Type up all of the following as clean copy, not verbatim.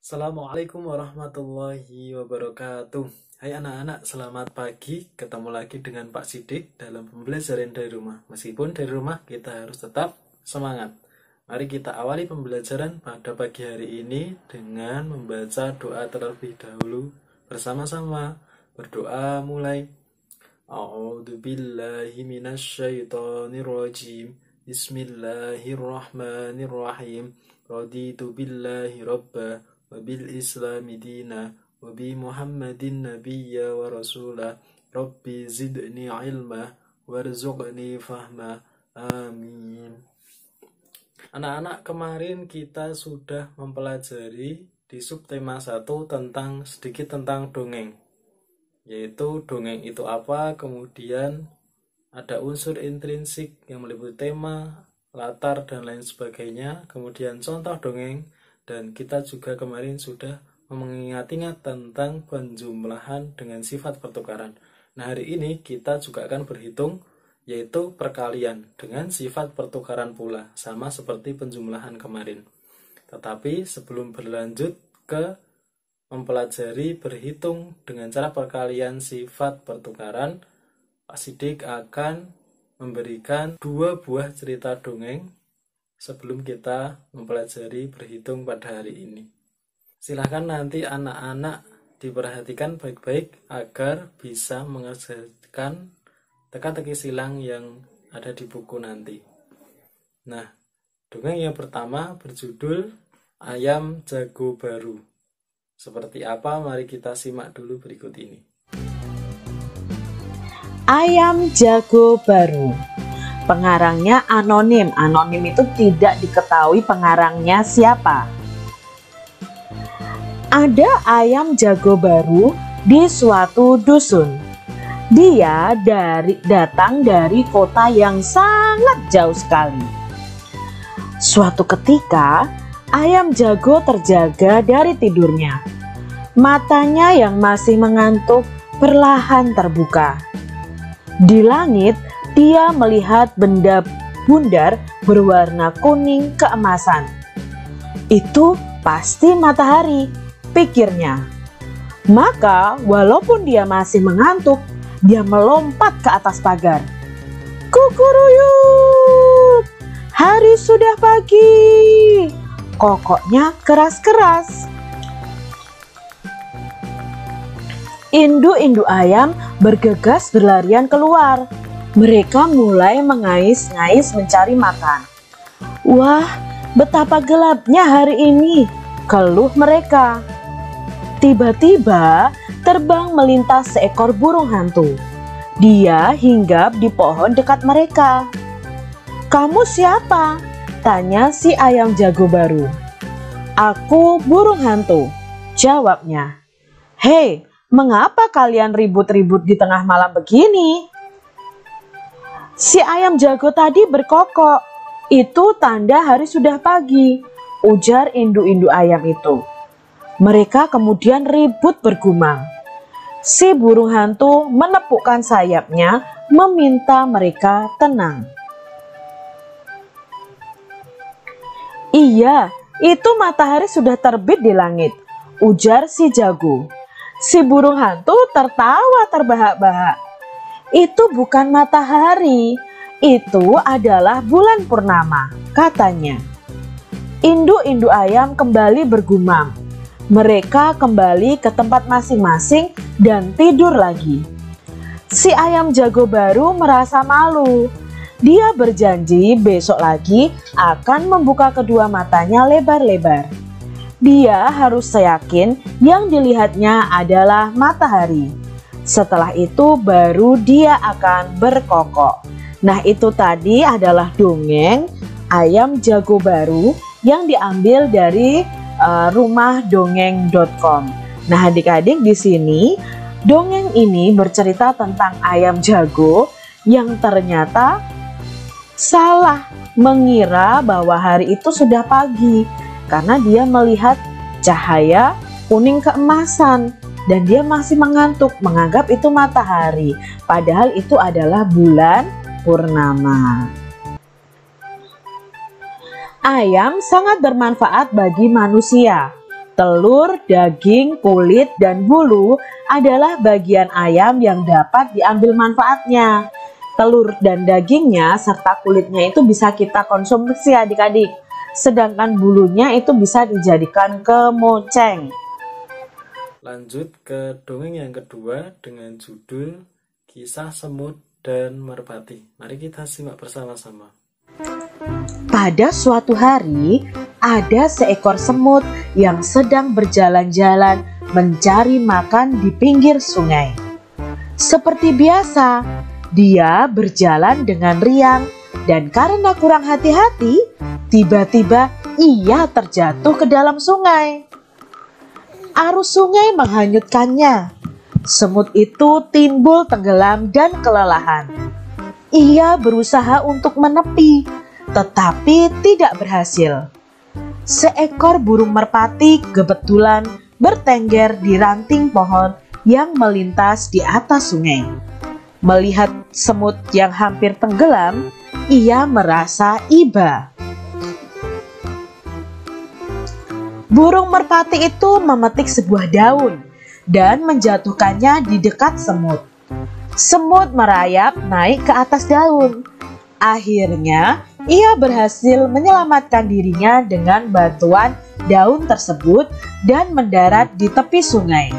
Assalamualaikum warahmatullahi wabarakatuh. Hai anak-anak, selamat pagi. Ketemu lagi dengan Pak Sidik dalam pembelajaran dari rumah. Meskipun dari rumah, kita harus tetap semangat. Mari kita awali pembelajaran pada pagi hari ini dengan membaca doa terlebih dahulu bersama-sama. Berdoa mulai. A'udzubillahi minasyaitonirrajim. Bismillahirrahmanirrahim. Raditu billahi rabbah wabil islami dina wabi muhammadin nabiyya wa rasulah rabbi zidni ilma warzuqni fahma amin. Anak-anak, kemarin kita sudah mempelajari di subtema 1 sedikit tentang dongeng, yaitu dongeng itu apa, kemudian ada unsur intrinsik yang meliputi tema, latar, dan lain sebagainya, kemudian contoh dongeng. Dan kita juga kemarin sudah mengingat-ingat tentang penjumlahan dengan sifat pertukaran. Nah, hari ini kita juga akan berhitung, yaitu perkalian dengan sifat pertukaran pula, sama seperti penjumlahan kemarin. Tetapi sebelum berlanjut ke mempelajari berhitung dengan cara perkalian sifat pertukaran, Pak Sidik akan memberikan 2 buah cerita dongeng sebelum kita mempelajari berhitung pada hari ini. Silahkan nanti anak-anak diperhatikan baik-baik agar bisa mengerjakan teka-teki silang yang ada di buku nanti. Nah, dongeng yang pertama berjudul Ayam Jago Baru. Seperti apa? Mari kita simak dulu berikut ini. Ayam Jago Baru. Pengarangnya anonim. Anonim itu tidak diketahui pengarangnya siapa. Ada ayam jago baru di suatu dusun. Dia datang dari kota yang sangat jauh sekali. Suatu ketika, ayam jago terjaga dari tidurnya. Matanya yang masih mengantuk perlahan terbuka. Di langit, dia melihat benda bundar berwarna kuning keemasan. Itu pasti matahari, pikirnya. Maka walaupun dia masih mengantuk, dia melompat ke atas pagar. Kukuruyuk, hari sudah pagi. Kokoknya keras-keras. Induk-induk ayam bergegas berlarian keluar. Mereka mulai mengais-ngais mencari makan. Wah, betapa gelapnya hari ini, keluh mereka. Tiba-tiba terbang melintas seekor burung hantu. Dia hinggap di pohon dekat mereka. "Kamu siapa?" tanya si ayam jago baru. "Aku burung hantu," jawabnya. "Hei, mengapa kalian ribut-ribut di tengah malam begini?" Si ayam jago tadi berkokok. "Itu tanda hari sudah pagi," ujar induk-induk ayam itu. Mereka kemudian ribut bergumam. Si burung hantu menepukkan sayapnya meminta mereka tenang. "Iya, itu matahari sudah terbit di langit," ujar si jago. Si burung hantu tertawa terbahak-bahak. "Itu bukan matahari, itu adalah bulan purnama," katanya. Induk-induk ayam kembali bergumam. Mereka kembali ke tempat masing-masing dan tidur lagi. Si ayam jago baru merasa malu. Dia berjanji besok lagi akan membuka kedua matanya lebar-lebar. Dia harus yakin yang dilihatnya adalah matahari. Setelah itu baru dia akan berkokok. Nah, itu tadi adalah dongeng Ayam Jago Baru yang diambil dari rumah-dongeng.com. Nah, adik-adik, di sini dongeng ini bercerita tentang ayam jago yang ternyata salah mengira bahwa hari itu sudah pagi karena dia melihat cahaya kuning keemasan. Dan dia masih mengantuk, menganggap itu matahari, padahal itu adalah bulan purnama. Ayam sangat bermanfaat bagi manusia. Telur, daging, kulit, dan bulu adalah bagian ayam yang dapat diambil manfaatnya. Telur dan dagingnya serta kulitnya itu bisa kita konsumsi adik-adik. Sedangkan bulunya itu bisa dijadikan kemoceng. Lanjut ke dongeng yang kedua dengan judul Kisah Semut dan Merpati. Mari kita simak bersama-sama. Pada suatu hari, ada seekor semut yang sedang berjalan-jalan mencari makan di pinggir sungai. Seperti biasa, dia berjalan dengan riang dan karena kurang hati-hati, tiba-tiba ia terjatuh ke dalam sungai. Arus sungai menghanyutkannya. Semut itu timbul tenggelam dan kelelahan. Ia berusaha untuk menepi, tetapi tidak berhasil. Seekor burung merpati kebetulan bertengger di ranting pohon yang melintas di atas sungai. Melihat semut yang hampir tenggelam, ia merasa iba. Burung merpati itu memetik sebuah daun dan menjatuhkannya di dekat semut. Semut merayap naik ke atas daun. Akhirnya, ia berhasil menyelamatkan dirinya dengan bantuan daun tersebut dan mendarat di tepi sungai.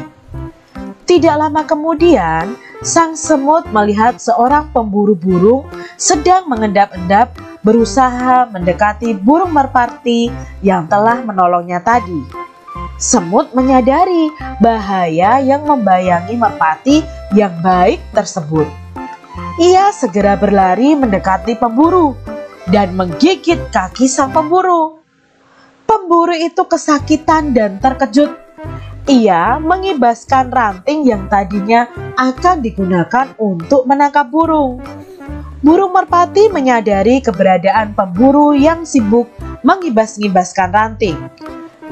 Tidak lama kemudian, sang semut melihat seorang pemburu burung sedang mengendap-endap berusaha mendekati burung merpati yang telah menolongnya tadi. Semut menyadari bahaya yang membayangi merpati yang baik tersebut. Ia segera berlari mendekati pemburu dan menggigit kaki sang pemburu. Pemburu itu kesakitan dan terkejut. Ia mengibaskan ranting yang tadinya akan digunakan untuk menangkap burung. Burung merpati menyadari keberadaan pemburu yang sibuk mengibas-ngibaskan ranting.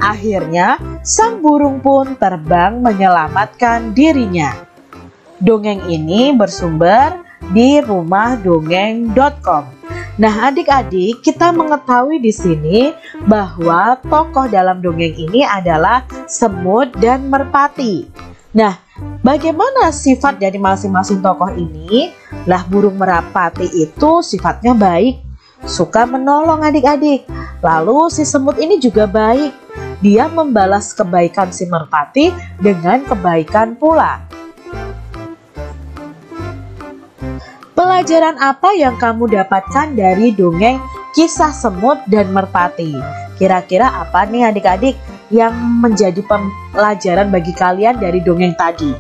Akhirnya, sang burung pun terbang menyelamatkan dirinya. Dongeng ini bersumber di rumahdongeng.com. Nah, adik-adik, kita mengetahui di sini bahwa tokoh dalam dongeng ini adalah semut dan merpati. Nah, bagaimana sifat dari masing-masing tokoh ini? Lah, burung merpati itu sifatnya baik, suka menolong adik-adik. Lalu si semut ini juga baik. Dia membalas kebaikan si merpati dengan kebaikan pula. Pelajaran apa yang kamu dapatkan dari dongeng Kisah Semut dan Merpati? Kira-kira apa nih adik-adik yang menjadi pelajaran bagi kalian dari dongeng tadi?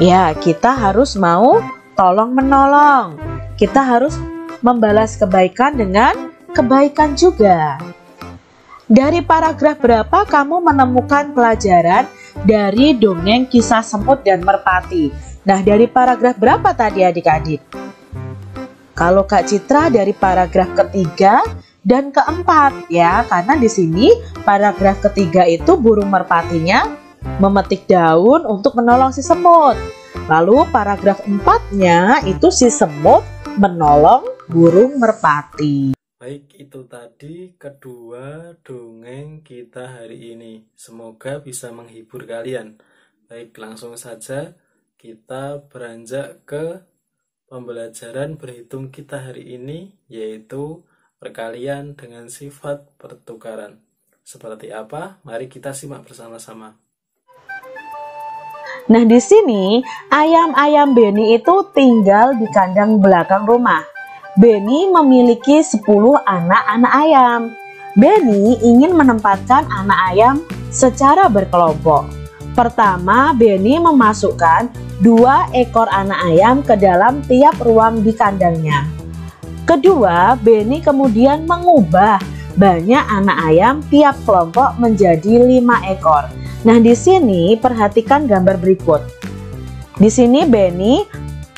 Ya, kita harus mau tolong menolong. Kita harus membalas kebaikan dengan kebaikan juga. Dari paragraf berapa kamu menemukan pelajaran dari dongeng Kisah Semut dan Merpati? Nah, dari paragraf berapa tadi adik-adik? Kalau Kak Citra dari paragraf ketiga dan keempat ya, karena di sini paragraf ketiga itu burung merpatinya memetik daun untuk menolong si semut. Lalu paragraf empatnya itu si semut menolong burung merpati. Baik, itu tadi kedua dongeng kita hari ini. Semoga bisa menghibur kalian. Baik, langsung saja kita beranjak ke pembelajaran berhitung kita hari ini, yaitu perkalian dengan sifat pertukaran. Seperti apa? Mari kita simak bersama-sama. Nah, di sini ayam-ayam Benny itu tinggal di kandang belakang rumah. Benny memiliki 10 anak-anak ayam. Benny ingin menempatkan anak ayam secara berkelompok. Pertama, Benny memasukkan 2 ekor anak ayam ke dalam tiap ruang di kandangnya. Kedua, Benny kemudian mengubah banyak anak ayam tiap kelompok menjadi 5 ekor. Nah, di sini perhatikan gambar berikut. Di sini Benny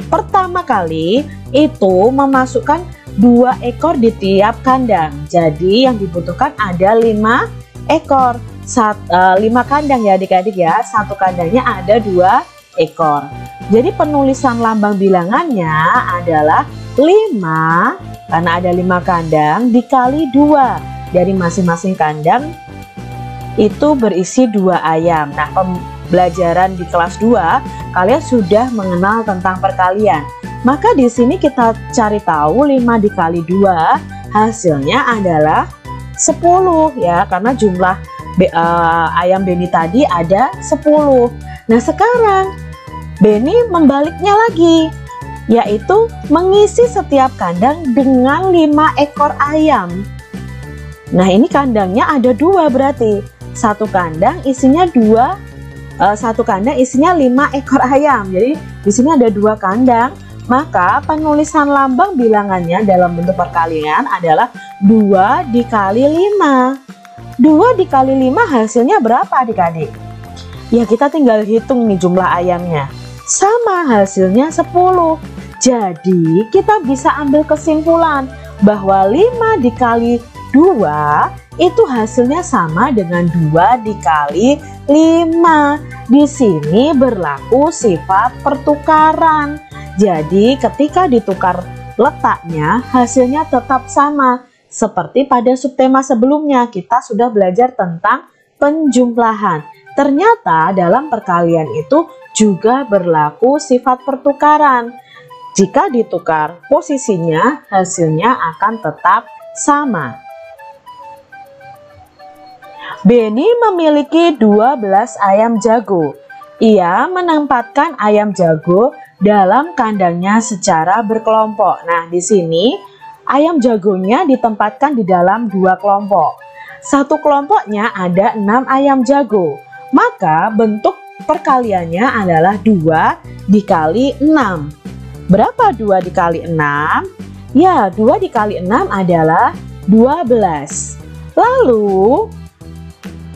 pertama kali itu memasukkan 2 ekor di tiap kandang. Jadi yang dibutuhkan ada 5 ekor. 5 kandang ya adik-adik ya. Satu kandangnya ada 2 ekor. Jadi penulisan lambang bilangannya adalah 5 karena ada 5 kandang dikali 2. Dari masing-masing kandang itu berisi 2 ayam. Nah, pembelajaran di kelas 2 kalian sudah mengenal tentang perkalian. Maka di sini kita cari tahu 5 dikali 2 hasilnya adalah 10 ya, karena jumlah ayam Beni tadi ada 10. Nah, sekarang Beni membaliknya lagi, yaitu mengisi setiap kandang dengan 5 ekor ayam. Nah, ini kandangnya ada 2 berarti. Satu kandang isinya 5 ekor ayam. Jadi di sini ada 2 kandang. Maka penulisan lambang bilangannya dalam bentuk perkalian adalah 2 dikali 5. 2 dikali 5 hasilnya berapa adik-adik? Ya, kita tinggal hitung nih jumlah ayamnya. Sama, hasilnya 10. Jadi kita bisa ambil kesimpulan bahwa 5 dikali 2 itu hasilnya sama dengan 2 dikali 5. Di sini berlaku sifat pertukaran. Jadi ketika ditukar letaknya hasilnya tetap sama. Seperti pada subtema sebelumnya kita sudah belajar tentang penjumlahan. Ternyata dalam perkalian itu juga berlaku sifat pertukaran. Jika ditukar posisinya hasilnya akan tetap sama. Beni memiliki 12 ayam jago. Ia menempatkan ayam jago dalam kandangnya secara berkelompok. Nah, di sini ayam jagonya ditempatkan di dalam 2 kelompok. Satu kelompoknya ada 6 ayam jago. Maka bentuk perkaliannya adalah 2 dikali 6. Berapa 2 dikali 6? Ya, 2 dikali 6 adalah 12. Lalu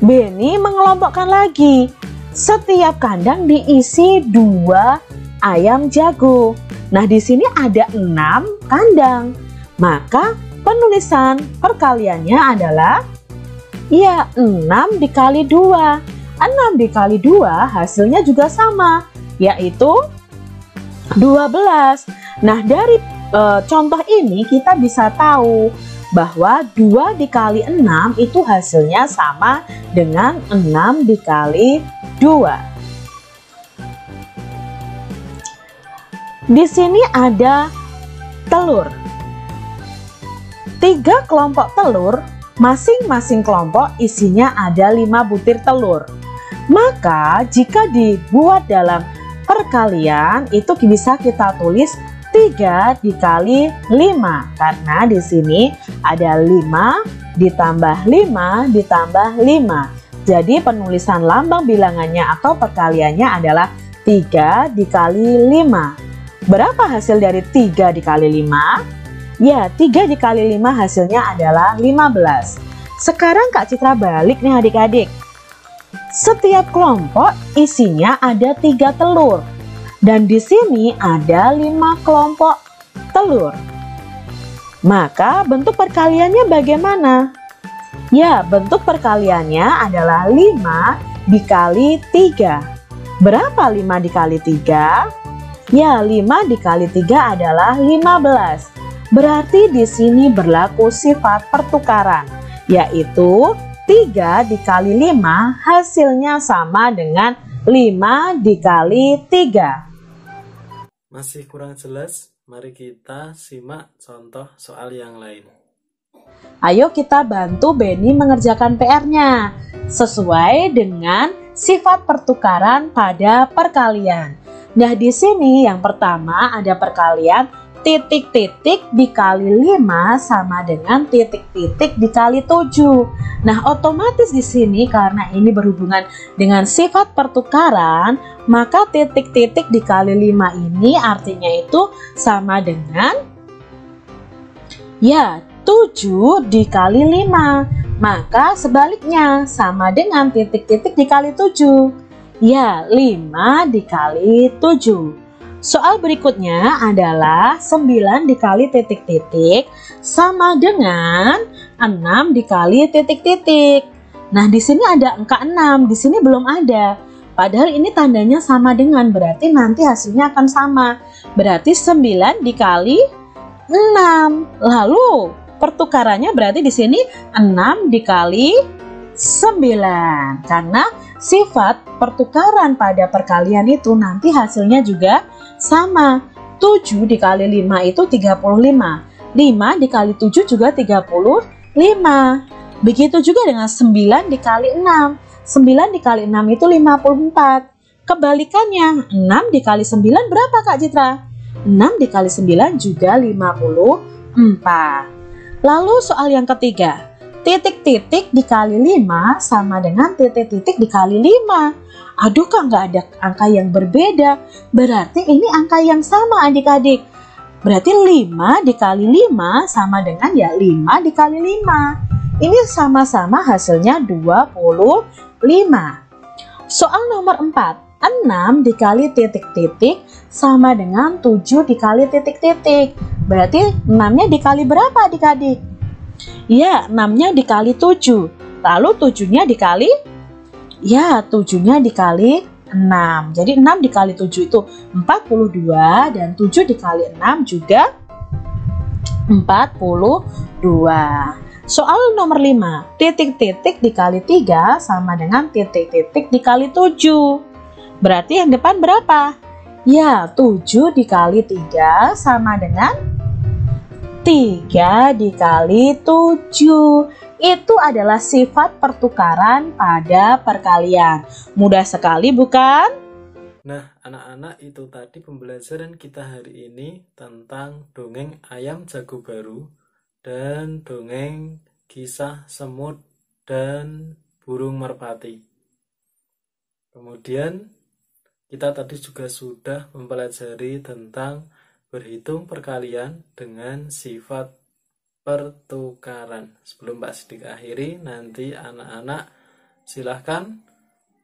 Beni mengelompokkan lagi. Setiap kandang diisi 2 ayam jago. Nah, di sini ada 6 kandang. Maka penulisan perkaliannya adalah ya 6 dikali 2. 6 dikali 2 hasilnya juga sama, yaitu 12. Nah, dari contoh ini kita bisa tahu bahwa 2 dikali 6 itu hasilnya sama dengan 6 dikali 2. Di sini ada telur. 3 kelompok telur, masing-masing kelompok isinya ada 5 butir telur. Maka jika dibuat dalam perkalian itu bisa kita tulis 3 dikali 5, karena di sini ada 5 ditambah 5 ditambah 5. Jadi penulisan lambang bilangannya atau perkaliannya adalah 3 dikali 5. Berapa hasil dari 3 dikali 5? Ya, 3 dikali 5 hasilnya adalah 15. Sekarang Kak Citra balik nih adik-adik. Setiap kelompok isinya ada 3 telur. Dan di sini ada 5 kelompok telur. Maka bentuk perkaliannya bagaimana? Ya, bentuk perkaliannya adalah 5 dikali 3. Berapa 5 dikali 3? Ya, 5 dikali 3 adalah 15. Berarti di sini berlaku sifat pertukaran, yaitu 3 dikali 5 hasilnya sama dengan 5 dikali 3. Masih kurang jelas? Mari kita simak contoh soal yang lain. Ayo kita bantu Beni mengerjakan PR-nya sesuai dengan sifat pertukaran pada perkalian. Nah, di sini yang pertama ada perkalian titik-titik dikali 5 sama dengan titik-titik dikali 7. Nah, otomatis di sini karena ini berhubungan dengan sifat pertukaran, maka titik-titik dikali 5 ini artinya itu sama dengan ya 7 dikali 5. Maka sebaliknya sama dengan titik-titik dikali 7. Ya, 5 dikali 7. Soal berikutnya adalah 9 dikali titik-titik sama dengan 6 dikali titik-titik. Nah, di sini ada angka 6, di sini belum ada. Padahal ini tandanya sama dengan, berarti nanti hasilnya akan sama. Berarti 9 dikali 6. Lalu pertukarannya berarti di sini 6 dikali 9. Karena sifat pertukaran pada perkalian itu nanti hasilnya juga sama. 7 dikali 5 itu 35. 5 dikali 7 juga 35. Begitu juga dengan 9 dikali 6. 9 dikali 6 itu 54. Kebalikannya, 6 dikali 9 berapa Kak Citra? 6 dikali 9 juga 54. Lalu soal yang ketiga, titik-titik dikali 5 sama dengan titik-titik dikali 5. Aduh Kak, nggak ada angka yang berbeda. Berarti ini angka yang sama adik-adik. Berarti 5 dikali 5 sama dengan ya 5 dikali 5. Ini sama-sama hasilnya 25. Soal nomor 4. 6 dikali titik-titik sama dengan 7 dikali titik-titik. Berarti 6-nya dikali berapa adik-adik? Ya, 6-nya dikali 7. Lalu 7-nya dikali? Ya, 7-nya dikali 6. Jadi 6 dikali 7 itu 42 dan 7 dikali 6 juga 42. Soal nomor 5. Titik-titik dikali 3 sama dengan titik-titik dikali 7. Berarti yang depan berapa? Ya, 7 dikali 3 sama dengan 3 dikali 7. Itu adalah sifat pertukaran pada perkalian. Mudah sekali bukan? Nah, anak-anak, itu tadi pembelajaran kita hari ini tentang dongeng ayam jago baru dan dongeng kisah semut dan burung merpati. Kemudian kita tadi juga sudah mempelajari tentang berhitung perkalian dengan sifat pertukaran. Sebelum Pak Sidik akhiri, nanti anak-anak silahkan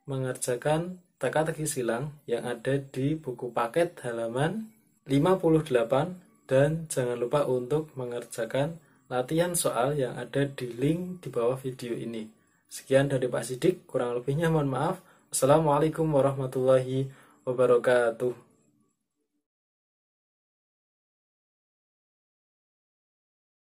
mengerjakan teka-teki silang yang ada di buku paket halaman 58 dan jangan lupa untuk mengerjakan latihan soal yang ada di link di bawah video ini. Sekian dari Pak Sidik, kurang lebihnya mohon maaf. Assalamualaikum warahmatullahi wabarakatuh.